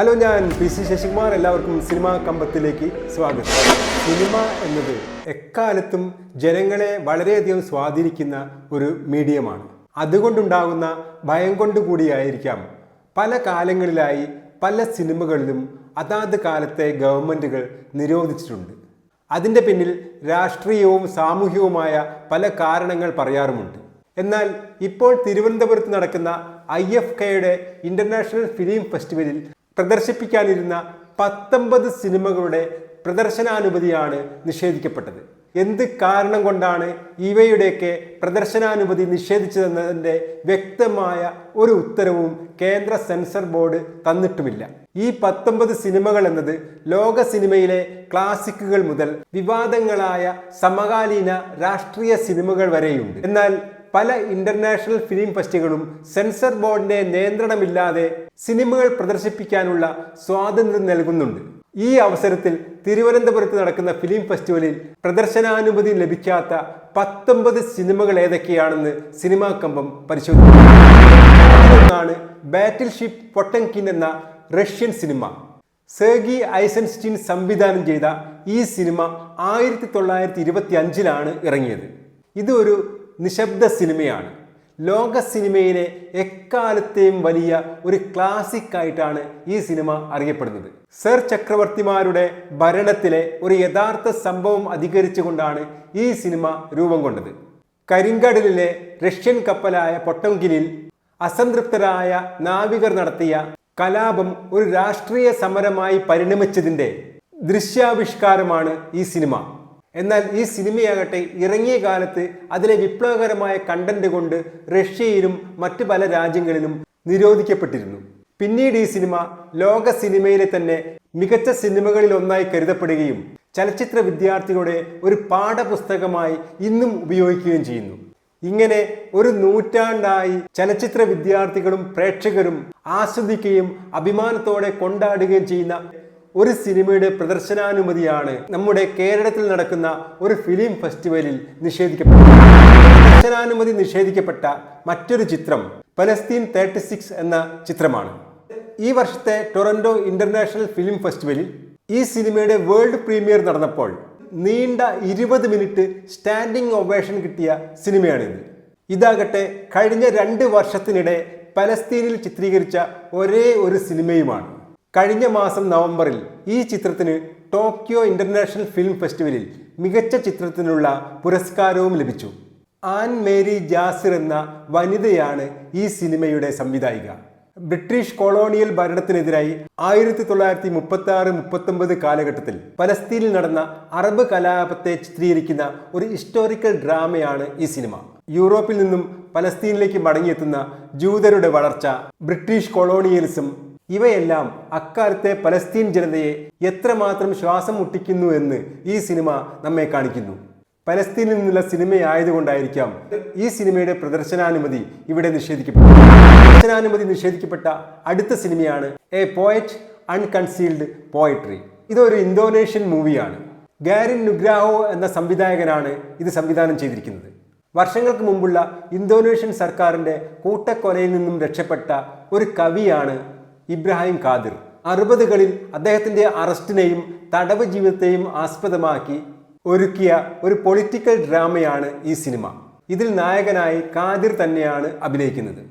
Hello, ഞാൻ P C Sasikumar. എല്ലാവർക്കും cinema കമ്പത്തിലേക്ക് സ്വാഗതം. സിനിമ എന്നത് എക്കാലത്തും ജനങ്ങളെ വളരെയധികം സ്വാധീനിക്കുന്ന ഒരു മീഡിയമാണ്. അതുകൊണ്ടുണ്ടാകുന്ന ഭയം കൊണ്ടുകൂടിയായിരിക്കാം പല കാലങ്ങളിലായി പല സിനിമകളിലും അതാത് കാലത്തെ ഗവൺമെൻറ്റുകൾ നിരോധിച്ചിട്ടുണ്ട്. അതിൻ്റെ പിന്നിൽ രാഷ്ട്രീയവും സാമൂഹികവുമായ പല കാരണങ്ങൾ പറയാറുമുണ്ട്. എന്നാൽ ഇപ്പോൾ തിരുവനന്തപുരത്ത് നടക്കുന്ന IFKയുടെ ഇൻ്റർനാഷണൽ ഫിലിം ഫെസ്റ്റിവലിൽ പ്രദർശിപ്പിക്കാനിരുന്ന 19 സിനിമകളുടെ പ്രദർശനാനുമതിയാണ് നിഷേധിക്കപ്പെട്ടത്. എന്ത് കാരണം കൊണ്ടാണ് ഇവയുടെയൊക്കെ പ്രദർശനാനുമതി നിഷേധിച്ചതെന്നതിൻ്റെ വ്യക്തമായ ഒരു ഉത്തരവും കേന്ദ്ര സെൻസർ ബോർഡ് തന്നിട്ടുമില്ല. ഈ 19 സിനിമകൾ എന്നത് ലോക സിനിമയിലെ ക്ലാസിക്കുകൾ മുതൽ വിവാദങ്ങളായ സമകാലീന രാഷ്ട്രീയ സിനിമകൾ വരെയുണ്ട്. എന്നാൽ പല ഇന്റർനാഷണൽ ഫിലിം ഫെസ്റ്റിവലുകളും സെൻസർ ബോർഡിന്റെ നിയന്ത്രണമില്ലാതെ സിനിമകൾ പ്രദർശിപ്പിക്കാനുള്ള സ്വാതന്ത്ര്യം നൽകുന്നുണ്ട്. ഈ അവസരത്തിൽ തിരുവനന്തപുരത്ത് നടക്കുന്ന ഫിലിം ഫെസ്റ്റിവലിൽ പ്രദർശനാനുമതി ലഭിക്കാത്ത 19 സിനിമകൾ ഏതൊക്കെയാണെന്ന് സിനിമാ കമ്പം പരിശോധിച്ചു. ബാറ്റിൽ ഷിപ്പ് പൊട്ടൻകിൻ എന്ന റഷ്യൻ സിനിമ. സെർഗി ഐസൻസ്റ്റീൻ സംവിധാനം ചെയ്ത ഈ സിനിമ 1925 ഇറങ്ങിയത്. ഇത് ഒരു നിശബ്ദ സിനിമയാണ്. ലോക സിനിമയിലെ എക്കാലത്തെയും വലിയ ഒരു ക്ലാസിക് ആയിട്ടാണ് ഈ സിനിമ അറിയപ്പെടുന്നത്. സർ ചക്രവർത്തിമാരുടെ ഭരണത്തിലെ ഒരു യഥാർത്ഥ സംഭവം അധികരിച്ചുകൊണ്ടാണ് ഈ സിനിമ രൂപം കൊണ്ടത്. കരിങ്കടലിലെ റഷ്യൻ കപ്പലായ പൊട്ടൻകിനിൽ അസംതൃപ്തരായ നാവികർ നടത്തിയ കലാപം ഒരു രാഷ്ട്രീയ സമരമായി പരിണമിച്ചതിൻ്റെ ദൃശ്യാവിഷ്കാരമാണ് ഈ സിനിമ. എന്നാൽ ഈ സിനിമയാകട്ടെ ഇറങ്ങിയ കാലത്ത് അതിലെ വിപ്ലവകരമായ കണ്ടന്റ് കൊണ്ട് റഷ്യയിലും മറ്റു പല രാജ്യങ്ങളിലും നിരോധിക്കപ്പെട്ടിരുന്നു. പിന്നീട് ഈ സിനിമ ലോക സിനിമയിലെ തന്നെ മികച്ച സിനിമകളിൽ ഒന്നായി കരുതപ്പെടുകയും ചലച്ചിത്ര വിദ്യാർത്ഥികളുടെ ഒരു പാഠപുസ്തകമായി ഇന്നും ഉപയോഗിക്കുകയും ചെയ്യുന്നു. ഇങ്ങനെ ഒരു നൂറ്റാണ്ടായി ചലച്ചിത്ര വിദ്യാർത്ഥികളും പ്രേക്ഷകരും ആസ്വദിക്കുകയും അഭിമാനത്തോടെ കൊണ്ടാടുകയും ചെയ്യുന്ന ഒരു സിനിമയുടെ പ്രദർശനാനുമതിയാണ് നമ്മുടെ കേരളത്തിൽ നടക്കുന്ന ഒരു ഫിലിം ഫെസ്റ്റിവലിൽ നിഷേധിക്കപ്പെട്ടത്. പ്രദർശനാനുമതി നിഷേധിക്കപ്പെട്ട മറ്റൊരു ചിത്രം പലസ്തീൻ 36 എന്ന ചിത്രമാണ്. ഈ വർഷത്തെ ടൊറന്റോ ഇന്റർനാഷണൽ ഫിലിം ഫെസ്റ്റിവലിൽ ഈ സിനിമയുടെ വേൾഡ് പ്രീമിയർ നടന്നപ്പോൾ നീണ്ട 20 മിനിറ്റ് സ്റ്റാൻഡിംഗ് ഒവേഷൻ കിട്ടിയ സിനിമയാണിത്. ഇതാകട്ടെ കഴിഞ്ഞ 2 വർഷത്തിനിടെ പലസ്തീനിൽ ചിത്രീകരിച്ച ഒരേ ഒരു സിനിമയുമാണ്. കഴിഞ്ഞ മാസം നവംബറിൽ ഈ ചിത്രത്തിന് ടോക്കിയോ ഇന്റർനാഷണൽ ഫിലിം ഫെസ്റ്റിവലിൽ മികച്ച ചിത്രത്തിനുള്ള പുരസ്കാരവും ലഭിച്ചു. ആൻ മേരി ജാസിർ എന്ന വനിതയാണ് ഈ സിനിമയുടെ സംവിധായിക. ബ്രിട്ടീഷ് കൊളോണിയൽ ഭരണത്തിനെതിരായി 1936-39 കാലഘട്ടത്തിൽ പലസ്തീനിൽ നടന്ന അറബ് കലാപത്തെ ചിത്രീകരിക്കുന്ന ഒരു ഹിസ്റ്റോറിക്കൽ ഡ്രാമയാണ് ഈ സിനിമ. യൂറോപ്പിൽ നിന്നും പലസ്തീനിലേക്ക് മടങ്ങിയെത്തുന്ന ജൂതരുടെ വളർച്ച, ബ്രിട്ടീഷ് കൊളോണിയലിസം ഇവയെല്ലാം അക്കാലത്തെ പലസ്തീൻ ജനതയെ എത്രമാത്രം ശ്വാസം മുട്ടിക്കുന്നു എന്ന് ഈ സിനിമ നമ്മെ കാണിക്കുന്നു. പലസ്തീനിൽ നിന്നുള്ള സിനിമയായതുകൊണ്ടായിരിക്കാം ഈ സിനിമയുടെ പ്രദർശനാനുമതി ഇവിടെ നിഷേധിക്കപ്പെട്ടു. പ്രദർശനാനുമതി നിഷേധിക്കപ്പെട്ട അടുത്ത സിനിമയാണ് എ പോയറ്റ് അൺകൺസീൽഡ് പോയട്രി. ഇതൊരു ഇന്തോനേഷ്യൻ മൂവിയാണ്. ഗാരിൻ നുഗ്രാഹോ എന്ന സംവിധായകനാണ് ഇത് സംവിധാനം ചെയ്തിരിക്കുന്നത്. വർഷങ്ങൾക്ക് മുമ്പുള്ള ഇന്തോനേഷ്യൻ സർക്കാരിൻ്റെ കൂട്ടക്കൊലയിൽ നിന്നും രക്ഷപ്പെട്ട ഒരു കവിയാണ് ഇബ്രാഹിം ഖാദിർ. 60കളിൽ അദ്ദേഹത്തിൻ്റെ അറസ്റ്റിനെയും തടവ് ജീവിതത്തെയും ആസ്പദമാക്കി ഒരുക്കിയ ഒരു പൊളിറ്റിക്കൽ ഡ്രാമയാണ് ഈ സിനിമ. ഇതിൽ നായകനായി ഖാദിർ തന്നെയാണ് അഭിനയിക്കുന്നത്.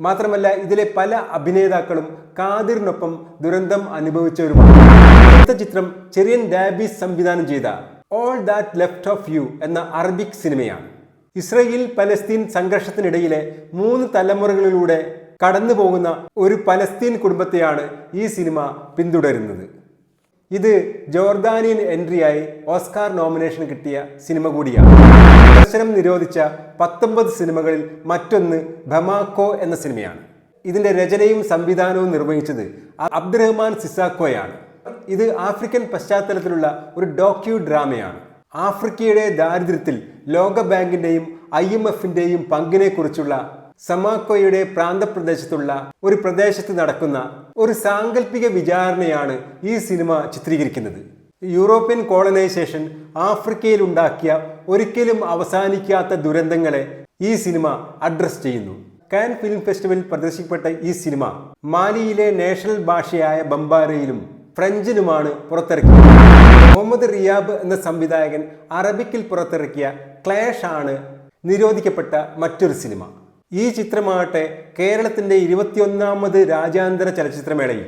മാത്രമല്ല ഇതിലെ പല അഭിനേതാക്കളും ഖാദിറിനൊപ്പം ദുരന്തം അനുഭവിച്ചവരുമാണ്. അടുത്ത ചിത്രം ചെറിയൻ ഡാബീസ് സംവിധാനം ചെയ്ത All That Left of You എന്ന അറബിക് സിനിമയാണ്. ഇസ്രയേൽ പലസ്തീൻ സംഘർഷത്തിനിടയിലെ 3 തലമുറകളിലൂടെ കടന്നു പോകുന്ന ഒരു പലസ്തീൻ കുടുംബത്തെയാണ് ഈ സിനിമ പിന്തുടരുന്നത്. ഇത് ജോർദാനിയൻ എൻട്രിയായി ഓസ്കാർ നോമിനേഷൻ കിട്ടിയ സിനിമ കൂടിയാണ്. പ്രദർശനം നിരോധിച്ച 19 സിനിമകളിൽ മറ്റൊന്ന് ബമാക്കോ എന്ന സിനിമയാണ്. ഇതിന്റെ രചനയും സംവിധാനവും നിർവഹിച്ചത് അബ്ദുറഹ്മാൻ സിസാക്കോയാണ്. ഇത് ആഫ്രിക്കൻ പശ്ചാത്തലത്തിലുള്ള ഒരു ഡോക്യു ഡ്രാമയാണ്. ആഫ്രിക്കയുടെ ദാരിദ്ര്യത്തിൽ ലോക ബാങ്കിന്റെയും IMFന്റെയും പങ്കിനെ കുറിച്ചുള്ള സമാക്കോയുടെ പ്രാന്തപ്രദേശത്തുള്ള ഒരു പ്രദേശത്ത് നടക്കുന്ന ഒരു സാങ്കല്പിക വിചാരണയാണ് ഈ സിനിമ ചിത്രീകരിക്കുന്നത്. യൂറോപ്യൻ കോളനൈസേഷൻ ആഫ്രിക്കയിൽ ഉണ്ടാക്കിയ ഒരിക്കലും അവസാനിക്കാത്ത ദുരന്തങ്ങളെ ഈ സിനിമ അഡ്രസ് ചെയ്യുന്നു. കാൻ ഫിലിം ഫെസ്റ്റിവലിൽ പ്രദർശിക്കപ്പെട്ട ഈ സിനിമ മാലിയിലെ നാഷണൽ ഭാഷയായ ബംബാരയിലും ഫ്രഞ്ചിലുമാണ് പുറത്തിറക്കിയത്. മുഹമ്മദ് റിയാബ് എന്ന സംവിധായകൻ അറബിക്കിൽ പുറത്തിറക്കിയ ക്ലാഷ് ആണ് നിരോധിക്കപ്പെട്ട മറ്റൊരു സിനിമ. ഈ ചിത്രമാകട്ടെ കേരളത്തിന്റെ 21ാമത് രാജ്യാന്തര ചലച്ചിത്രമേളയിൽ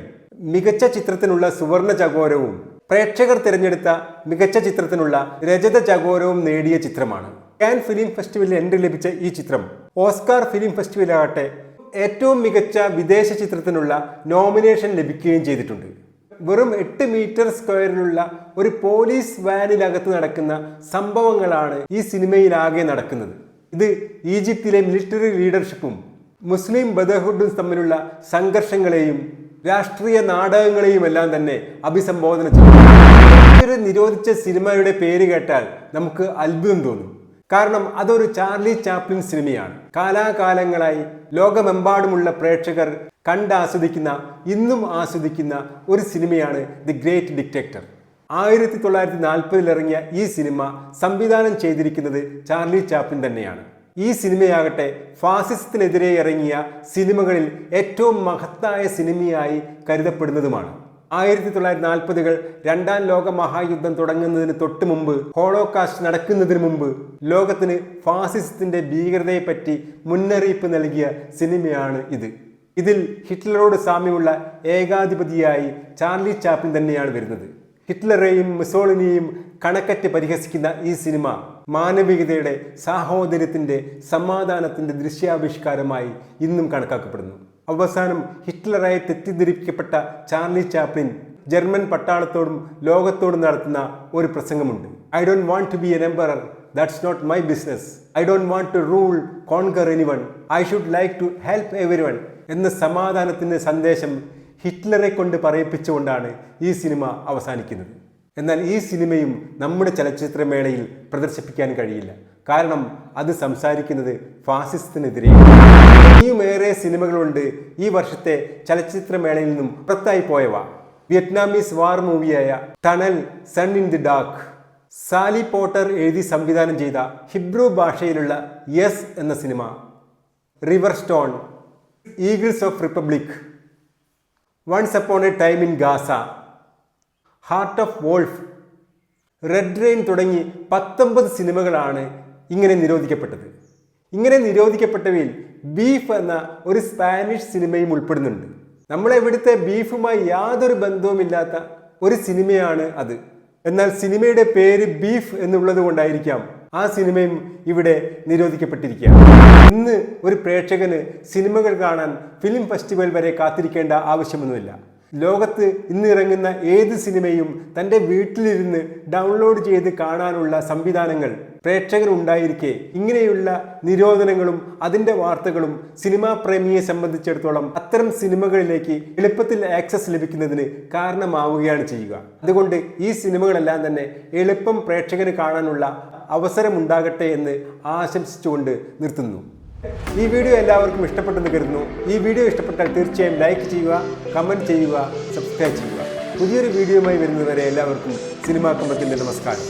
മികച്ച ചിത്രത്തിനുള്ള സുവർണ ചകോരവും പ്രേക്ഷകർ തിരഞ്ഞെടുത്ത മികച്ച ചിത്രത്തിനുള്ള രജത ചകോരവും നേടിയ ചിത്രമാണ്. കാൻ ഫിലിം ഫെസ്റ്റിവലിൽ എൻട്രി ലഭിച്ച ഈ ചിത്രം ഓസ്കാർ ഫിലിം ഫെസ്റ്റിവലാകട്ടെ ഏറ്റവും മികച്ച വിദേശ ചിത്രത്തിനുള്ള നോമിനേഷൻ ലഭിക്കുകയും ചെയ്തിട്ടുണ്ട്. വെറും 8 മീറ്റർ സ്ക്വയറിലുള്ള ഒരു പോലീസ് വാനിനകത്ത് നടക്കുന്ന സംഭവങ്ങളാണ് ഈ സിനിമയിലാകെ നടക്കുന്നത്. ഇത് ഈജിപ്തിലെ മിലിറ്ററി ലീഡർഷിപ്പും മുസ്ലിം ബ്രദർഹുഡും തമ്മിലുള്ള സംഘർഷങ്ങളെയും രാഷ്ട്രീയ നാടകങ്ങളെയും എല്ലാം തന്നെ അഭിസംബോധന ചെയ്യും. നിരോധിച്ച സിനിമയുടെ പേര് കേട്ടാൽ നമുക്ക് അത്ഭുതം തോന്നും. കാരണം അതൊരു ചാർലി ചാപ്ലിൻ സിനിമയാണ്. കാലാകാലങ്ങളായി ലോകമെമ്പാടുമുള്ള പ്രേക്ഷകർ കണ്ടാസ്വദിക്കുന്ന, ഇന്നും ആസ്വദിക്കുന്ന ഒരു സിനിമയാണ് ദി ഗ്രേറ്റ് ഡിക്റ്റേറ്റർ. 1940 ഇറങ്ങിയ ഈ സിനിമ സംവിധാനം ചെയ്തിരിക്കുന്നത് ചാർലി ചാപ്ലിൻ തന്നെയാണ്. ഈ സിനിമയാകട്ടെ ഫാസിസത്തിനെതിരെ ഇറങ്ങിയ സിനിമകളിൽ ഏറ്റവും മഹത്തായ സിനിമയായി കരുതപ്പെടുന്നതുമാണ്. 1940-കൾ രണ്ടാം ലോക മഹായുദ്ധം തുടങ്ങുന്നതിന് തൊട്ട് മുമ്പ്, ഹോളോകാസ്റ്റ് നടക്കുന്നതിന് മുമ്പ് ലോകത്തിന് ഫാസിസത്തിന്റെ ഭീകരതയെപ്പറ്റി മുന്നറിയിപ്പ് നൽകിയ സിനിമയാണ് ഇത്. ഇതിൽ ഹിറ്റ്ലറോട് സാമ്യമുള്ള ഏകാധിപതിയായി ചാർലി ചാപ്ലിൻ തന്നെയാണ് വരുന്നത്. ഹിറ്റ്ലറെയും മുസോളിനിയെയും കണക്കറ്റ് പരിഹസിക്കുന്ന ഈ സിനിമ മാനവികതയുടെ, സാഹോദര്യത്തിന്റെ, സമാധാനത്തിന്റെ ദൃശ്യാവിഷ്കാരമായി ഇന്നും കണക്കാക്കപ്പെടുന്നു. അവസാനം ഹിറ്റ്ലറായി തെറ്റിദ്ധരിപ്പിക്കപ്പെട്ട ചാർലി ചാപ്ലിൻ ജർമ്മൻ പട്ടാളത്തോടും ലോകത്തോടും നടത്തുന്ന ഒരു പ്രസംഗമുണ്ട്. I don't want to be an emperor, that's not my business. I don't want to rule, conquer anyone. I should like to help everyone എന്ന സമാധാനത്തിന്റെ സന്ദേശം ഹിറ്റ്ലറെ കൊണ്ട് പറയിപ്പിച്ചുകൊണ്ടാണ് ഈ സിനിമ അവസാനിക്കുന്നത്. എന്നാൽ ഈ സിനിമയും നമ്മുടെ ചലച്ചിത്രമേളയിൽ പ്രദർശിപ്പിക്കാൻ കഴിയില്ല. കാരണം അത് സംസാരിക്കുന്നത് ഫാസിസത്തിനെതിരെ. ഇനിയുമേറെ സിനിമകളുണ്ട് ഈ വർഷത്തെ ചലച്ചിത്രമേളയിൽ നിന്നും പുറത്തായി പോയവ. വിയറ്റ്നാമീസ് വാർ മൂവിയായ tunnel, sun in the dark, Sally Potter എഴുതി സംവിധാനം ചെയ്ത ഹിബ്രു ഭാഷയിലുള്ള യെസ് എന്ന സിനിമ, river stone, eagles of republic, once upon a time in Gaza, heart of wolf, red rain തുടങ്ങി 19 സിനിമകളാണ് ഇങ്ങനെ നിരോധിക്കപ്പെട്ടത്. ഇങ്ങനെ നിരോധിക്കപ്പെട്ടവയിൽ ബീഫ് എന്ന ഒരു സ്പാനിഷ് സിനിമയും ഉൾപ്പെടുന്നുണ്ട്. നമ്മളെവിടുത്തെ ബീഫുമായി യാതൊരു ബന്ധവുമില്ലാത്ത ഒരു സിനിമയാണ് അത്. എന്നാൽ സിനിമയുടെ പേര് ബീഫ് എന്നുള്ളത് കൊണ്ടായിരിക്കാം ആ സിനിമയും ഇവിടെ നിരോധിക്കപ്പെട്ടിരിക്കുക. ഇന്ന് ഒരു പ്രേക്ഷകന് സിനിമകൾ കാണാൻ ഫിലിം ഫെസ്റ്റിവൽ വരെ കാത്തിരിക്കേണ്ട ആവശ്യമൊന്നുമില്ല. ലോകത്ത് ഇന്ന് ഇറങ്ങുന്ന ഏത് സിനിമയും തൻ്റെ വീട്ടിലിരുന്ന് ഡൗൺലോഡ് ചെയ്ത് കാണാനുള്ള സംവിധാനങ്ങൾ പ്രേക്ഷകരുണ്ടായിരിക്കെ ഇങ്ങനെയുള്ള നിരോധനങ്ങളും അതിൻ്റെ വാർത്തകളും സിനിമാ പ്രേമിയെ സംബന്ധിച്ചിടത്തോളം അത്തരം സിനിമകളിലേക്ക് എളുപ്പത്തിൽ ആക്സസ് ലഭിക്കുന്നതിന് കാരണമാവുകയാണ് ചെയ്യുക. അതുകൊണ്ട് ഈ സിനിമകളെല്ലാം തന്നെ എളുപ്പം പ്രേക്ഷകന് കാണാനുള്ള അവസരമുണ്ടാകട്ടെ എന്ന് ആശംസിച്ചുകൊണ്ട് നിർത്തുന്നു. ഈ വീഡിയോ എല്ലാവർക്കും ഇഷ്ടപ്പെട്ടെന്ന് കരുതുന്നു. ഈ വീഡിയോ ഇഷ്ടപ്പെട്ടാൽ തീർച്ചയായും ലൈക്ക് ചെയ്യുക, കമൻറ്റ് ചെയ്യുക, സബ്സ്ക്രൈബ് ചെയ്യുക. പുതിയൊരു വീഡിയോയുമായി വരുന്നതുവരെ എല്ലാവർക്കും സിനിമാ കമ്പത്തിൻ്റെ നമസ്കാരം.